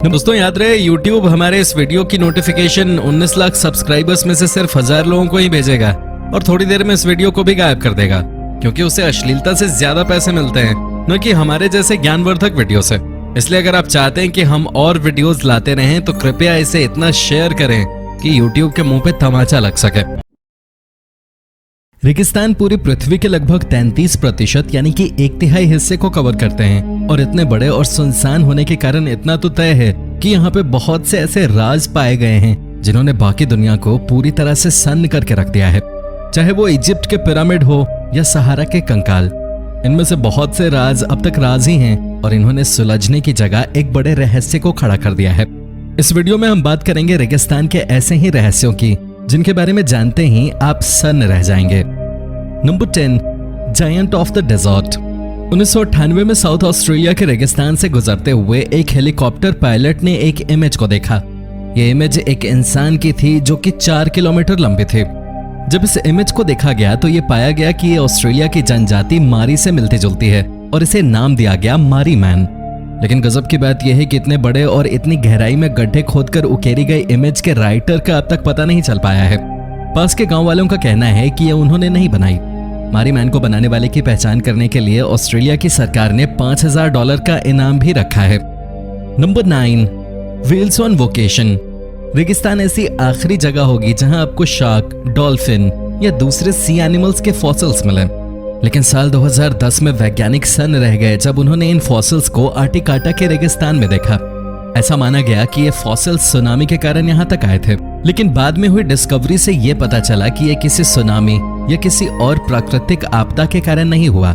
दोस्तों याद रहे, YouTube हमारे इस वीडियो की नोटिफिकेशन 19 लाख सब्सक्राइबर्स में से सिर्फ 1000 लोगों को ही भेजेगा और थोड़ी देर में इस वीडियो को भी गायब कर देगा, क्योंकि उसे अश्लीलता से ज्यादा पैसे मिलते हैं, न कि हमारे जैसे ज्ञानवर्धक वीडियो से। इसलिए अगर आप चाहते हैं कि हम और वीडियोस लाते रहें तो कृपया इसे इतना शेयर करें कि YouTube के मुंह पे तमाचा लग सके। रेगिस्तान पूरी पृथ्वी के लगभग 33% यानी कि 1/3 हिस्से को कवर करते हैं और इतने बड़े और सुनसान होने के कारण इतना तो तय है कि यहाँ पे बहुत से ऐसे राज पाए गए हैं जिन्होंने बाकी दुनिया को पूरी तरह से सन्न करके रख दिया है। चाहे वो इजिप्ट के पिरामिड हो या सहारा के कंकाल, इनमें से बहुत से राज अब तक राज ही हैं और इन्होंने सुलझने की जगह एक बड़े रहस्य को खड़ा कर दिया है। इस वीडियो में हम बात करेंगे रेगिस्तान के ऐसे ही रहस्यों की जिनके बारे में जानते ही आप सन्न रह जाएंगे। Number 10, giant of the desert. 1998 में साउथ ऑस्ट्रेलिया के रेगिस्तान से गुजरते हुए एक हेलीकॉप्टर पायलट ने एक इमेज को देखा। यह इमेज एक इंसान की थी जो कि 4 किलोमीटर लंबी थी। जब इस इमेज को देखा गया तो ये पाया गया कि ये ऑस्ट्रेलिया की जनजाति मारी से मिलती जुलती है और इसे नाम दिया गया मारी मैन। लेकिन गजब की बात यह है कि इतने बड़े और इतनी गहराई में गड्ढे खोदकर उकेरी गई इमेज के राइटर का अब तक पता नहीं चल पाया है। पास के गांव वालों का कहना है कि यह उन्होंने नहीं बनाई। मारी मैन को बनाने वाले की पहचान करने के लिए ऑस्ट्रेलिया की सरकार ने $5000 का इनाम भी रखा है। Number 9, whales on vacation. रेगिस्तान ऐसी आखिरी जगह होगी जहां आपको शार्क, डॉल्फिन या दूसरे सी एनिमल्स के फॉसिल्स मिले। लेकिन साल 2010 में वैज्ञानिक सन्न रह गए जब उन्होंने इन फॉसिल्स को आर्टिकाटा के रेगिस्तान में देखा। ऐसा माना गया कि ये फॉसिल्स सुनामी के कारण यहाँ तक आए थे, लेकिन बाद में हुई डिस्कवरी से ये पता चला कि ये किसी सुनामी या किसी और प्राकृतिक आपदा के कारण नहीं हुआ,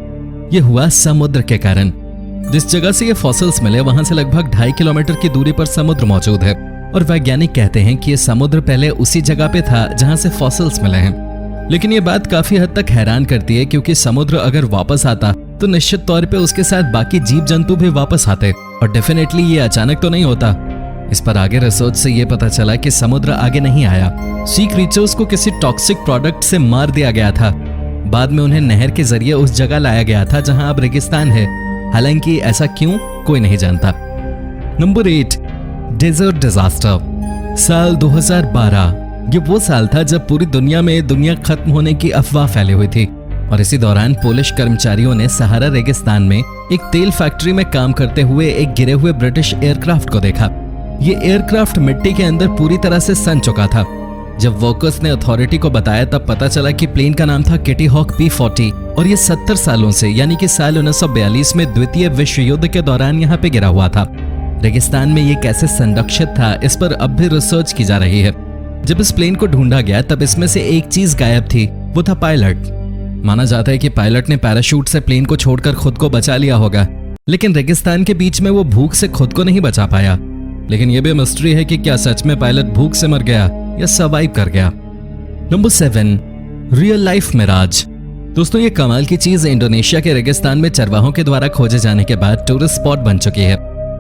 ये हुआ समुद्र के कारण। जिस जगह से ये फॉसिल्स मिले वहां से लगभग 2.5 किलोमीटर की दूरी पर समुद्र मौजूद है और वैज्ञानिक कहते हैं कि ये समुद्र पहले उसी जगह पे था जहां से फॉसिल्स मिले हैं। लेकिन ये बात काफी हद तक हैरान करती है, क्योंकि समुद्र अगर वापस आता तो निश्चित तौर पे उसके साथ बाकी जीव जंतु भी वापस आते और डेफिनेटली ये अचानक तो नहीं होता। इस पर आगे रिसर्च से ये पता चला कि समुद्र आगे नहीं आया, सी क्रीचर्स को किसी टॉक्सिक प्रोडक्ट से मार दिया गया था। बाद में उन्हें नहर के जरिए उस जगह लाया गया था जहां अब रेगिस्तान है। हालांकि ऐसा क्यों, कोई नहीं जानता। Number 8, desert disaster. साल 2012 ये वो साल था जब पूरी दुनिया में दुनिया खत्म होने की अफवाह फैली हुई थी और इसी दौरान पोलिश कर्मचारियों ने सहारा रेगिस्तान में एक तेल फैक्ट्री में काम करते हुए एक गिरे हुए ब्रिटिश एयरक्राफ्ट को देखा। ये एयरक्राफ्ट मिट्टी के अंदर पूरी तरह से सन चुका था। जब वर्कर्स ने अथॉरिटी को बताया तब पता चला कि प्लेन का नाम था किटी हॉक P-40 और ये 70 सालों से यानी कि साल 1942 में द्वितीय विश्व युद्ध के दौरान यहाँ पे गिरा हुआ था। रेगिस्तान में ये कैसे संरक्षित था, इस पर अब भी रिसर्च की जा रही है। जब इस प्लेन को ढूंढा गया तब इसमें से एक चीज गायब थी, वो था पायलट। माना जाता है कि पायलट ने पैराशूट से प्लेन को छोड़कर खुद को बचा लिया होगा, लेकिन रेगिस्तान के बीच में वो भूख से खुद को नहीं बचा पाया। लेकिन यह भी मिस्ट्री है कि क्या सच में पायलट भूख से मर गया या सर्वाइव कर गया। Number 7, real life mirage. दोस्तों ये कमाल की चीज इंडोनेशिया के रेगिस्तान में चरवाहों के द्वारा खोजे जाने के बाद टूरिस्ट स्पॉट बन चुकी है।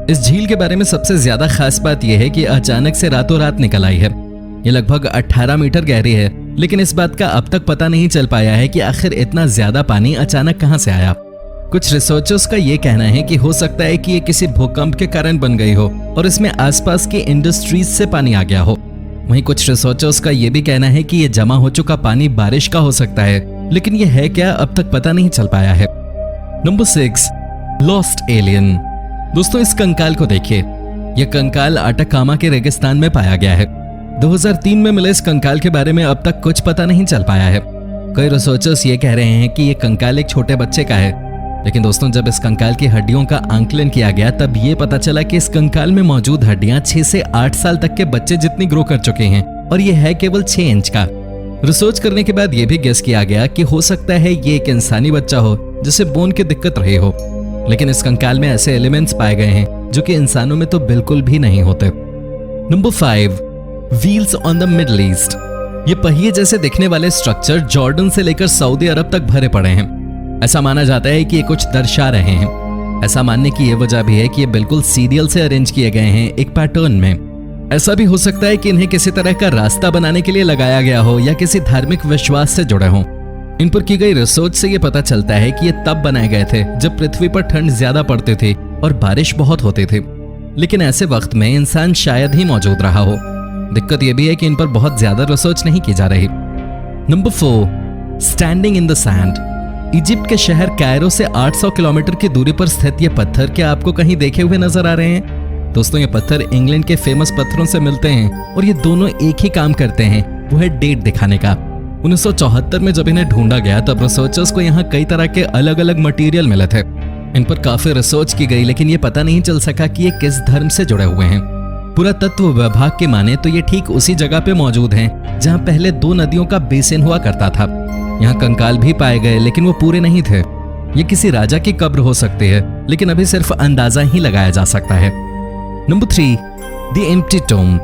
इस झील के बारे में सबसे ज्यादा खास बात यह है कि अचानक से रातों रात निकल आई है। ये लगभग 18 मीटर गहरी है, लेकिन इस बात का अब तक पता नहीं चल पाया है कि आखिर इतना ज्यादा पानी अचानक कहां से आया। कुछ रिसर्चर्स का ये कहना है कि हो सकता है कि ये किसी भूकंप के कारण बन गई हो और इसमें आसपास की इंडस्ट्रीज से पानी आ गया हो। वहीं कुछ रिसर्चर्स का ये भी कहना है कि ये जमा हो चुका पानी बारिश का हो सकता है, लेकिन ये है क्या अब तक पता नहीं चल पाया है। Number 6, lost alien. दोस्तों इस कंकाल को देखिए, यह कंकाल अटाकामा के रेगिस्तान में पाया गया है। 2003 में मिले इस कंकाल के बारे में अब तक कुछ पता नहीं चल पाया है। कई रिसर्चर्स ये कह रहे हैं कि यह कंकाल एक छोटे बच्चे का है, लेकिन दोस्तों जब इस कंकाल की हड्डियों का आंकलन किया गया तब ये पता चला कि इस कंकाल में मौजूद हड्डियां 6 से 8 साल तक के बच्चे जितनी ग्रो कर चुके हैं और ये है केवल 6 इंच का। रिसर्च करने के बाद ये भी गेस किया गया कि हो सकता है ये एक इंसानी बच्चा हो जिसे बोन की दिक्कत रही हो, लेकिन इस कंकाल में ऐसे एलिमेंट्स पाए गए हैं जो कि इंसानों में तो बिल्कुल भी नहीं होते। Number 5, wheels on the middle east. ये पहिए जैसे दिखने वाले स्ट्रक्चर जॉर्डन से लेकर सऊदी अरब तक भरे पड़े हैं। ऐसा माना जाता है कि ये कुछ दर्शा रहे हैं। ऐसा मानने की ये वजह भी है कि ये बिल्कुल सीरियल से अरेंज किए गए हैं एक पैटर्न में। ऐसा भी हो सकता है कि इन्हें किसी तरह का रास्ता बनाने के लिए लगाया गया हो या किसी धार्मिक विश्वास से जुड़े हों। इन पर की गई रिसर्च से ये पता चलता है कि ये तब बनाए गए थे जब पृथ्वी पर ठंड ज्यादा पड़ती थी और बारिश बहुत होती थी। लेकिन ऐसे वक्त में इंसान शायद ही मौजूद रहा हो। दिक्कत यह भी है कि इन पर बहुत ज्यादा रिसर्च नहीं की जा रही। Number 4, standing in the sand. Egypt के शहर कायरो से 800 किलोमीटर की दूरी पर स्थित ये पत्थर क्या आपको कहीं देखे हुए नजर आ रहे हैं? दोस्तों, ये पत्थर इंग्लैंड के फेमस पत्थरों से मिलते हैं और ये दोनों एक ही काम करते हैं, वो है डेट दिखाने का। 1974 में जब इन्हें ढूंढा गया तब रिसर्चर्स को यहाँ कई तरह के अलग अलग मटेरियल मिले थे। इन पर काफी रिसर्च की गई, लेकिन ये पता नहीं चल सका कि ये किस धर्म से जुड़े हुए हैं। पुरातत्व विभाग के माने तो ये ठीक उसी जगह पे मौजूद हैं जहां पहले 2 नदियों का बेसिन हुआ करता था। यहाँ कंकाल भी पाए गए, लेकिन वो पूरे नहीं थे। ये किसी राजा की कब्र हो सकती है, लेकिन अभी सिर्फ अंदाजा ही लगाया जा सकता है। Number 3, the empty Tom.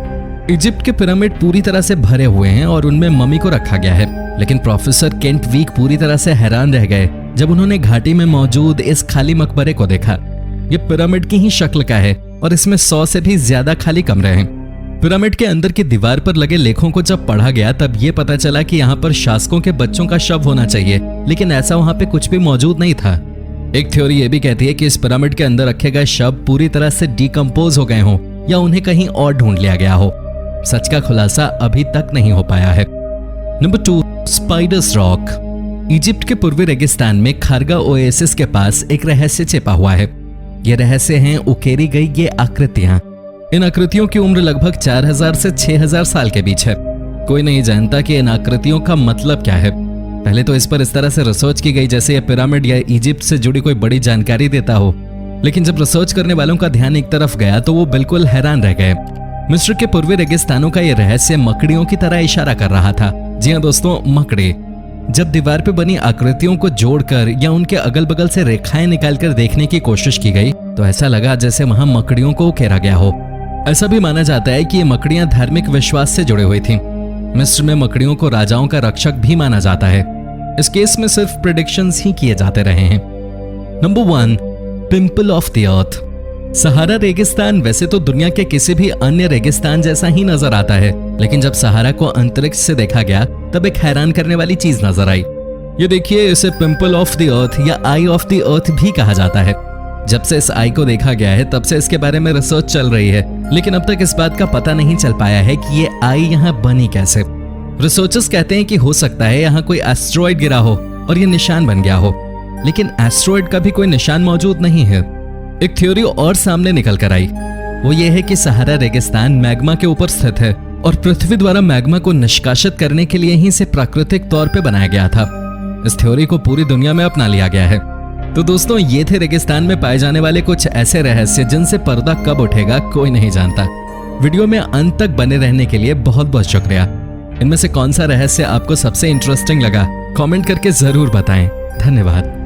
Egypt के पिरामिड पूरी तरह से भरे हुए हैं और उनमें मम्मी को रखा गया है, लेकिन प्रोफेसर केंट वीक पूरी तरह से हैरान रह गए जब उन्होंने घाटी में मौजूद इस खाली मकबरे को देखा। ये पिरामिड की ही शक्ल का है और इसमें 100 से भी ज्यादा खाली कमरे हैं। पिरामिड के अंदर की दीवार पर लगे लेखों को जब पढ़ा गया तब ये पता चला कि यहाँ पर शासकों के बच्चों का शव होना चाहिए, लेकिन ऐसा वहां पे कुछ भी मौजूद नहीं था। एक थ्योरी ये भी कहती है कि इस पिरामिड के अंदर रखे गए शव पूरी तरह से डिकम्पोज हो गए हों या उन्हें कहीं और ढूंढ लिया गया हो। सच का खुलासा अभी तक नहीं हो पाया है। Number 2, spiders rock. इजिप्ट के पूर्वी रेगिस्तान में खारगा ओएसिस के पास एक रहस्य छिपा हुआ है। ये रहस्य हैं उकेरी गई ये आकृतियां। इन आकृतियों की उम्र लगभग 4000 से 6000 साल के बीच है। कोई नहीं जानता कि इन आकृतियों का मतलब क्या है। पहले तो इस पर इस तरह से रिसर्च की गई जैसे ये पिरामिड या इजिप्ट से जुड़ी कोई बड़ी जानकारी देता हो, लेकिन जब रिसर्च करने वालों का ध्यान एक तरफ गया तो वो बिल्कुल हैरान रह गए। मिस्र के पूर्वी रेगिस्तानों का ये रहस्य मकड़ियों की तरह इशारा कर रहा था। जी हाँ दोस्तों, मकड़ी। जब दीवार पे बनी आकृतियों को जोड़कर या उनके अगल बगल से रेखाएं निकालकर देखने की कोशिश की गई तो ऐसा लगा जैसे वहां मकड़ियों को उकेरा गया हो। ऐसा भी माना जाता है कि ये मकड़ियां धार्मिक विश्वास से जुड़ी हुई थीं। मिस्र में मकड़ियों को राजाओं का रक्षक भी माना जाता है। इस केस में सिर्फ प्रेडिक्शंस ही किए जाते रहे हैं। Number 1, pimple of the earth. Sahara रेगिस्तान वैसे तो दुनिया के किसी भी अन्य रेगिस्तान जैसा ही नजर आता है, लेकिन जब सहारा को अंतरिक्ष से देखा गया तब एक हैरान करने वाली चीज नजर आई। ये देखिए, इसे पिंपल ऑफ द अर्थ या आई ऑफ द अर्थ भी कहा जाता है। जब से इस आई को देखा गया है तब से इसके बारे में रिसर्च चल रही है, लेकिन अब तक इस बात का पता नहीं चल पाया है कि ये आई यहाँ बनी कैसे। रिसर्चर्स कहते हैं कि हो सकता है यहाँ कोई एस्ट्रॉइड गिरा हो और ये निशान बन गया हो, लेकिन एस्ट्रॉइड का भी कोई निशान मौजूद नहीं है। एक थ्योरी और सामने निकल कर आई, वो ये है कि सहारा रेगिस्तान मैग्मा के ऊपर स्थित है और पृथ्वी द्वारा मैग्मा को निष्कासित करने के लिए ही इसे प्राकृतिक तौर पे बनाया गया था। इस थ्योरी को पूरी दुनिया में अपना लिया गया है। तो दोस्तों, ये थे रेगिस्तान में पाए जाने वाले कुछ ऐसे रहस्य जिनसे पर्दा कब उठेगा कोई नहीं जानता। वीडियो में अंत तक बने रहने के लिए बहुत बहुत शुक्रिया। इनमें से कौन सा रहस्य आपको सबसे इंटरेस्टिंग लगा, कमेंट करके जरूर बताएं। धन्यवाद।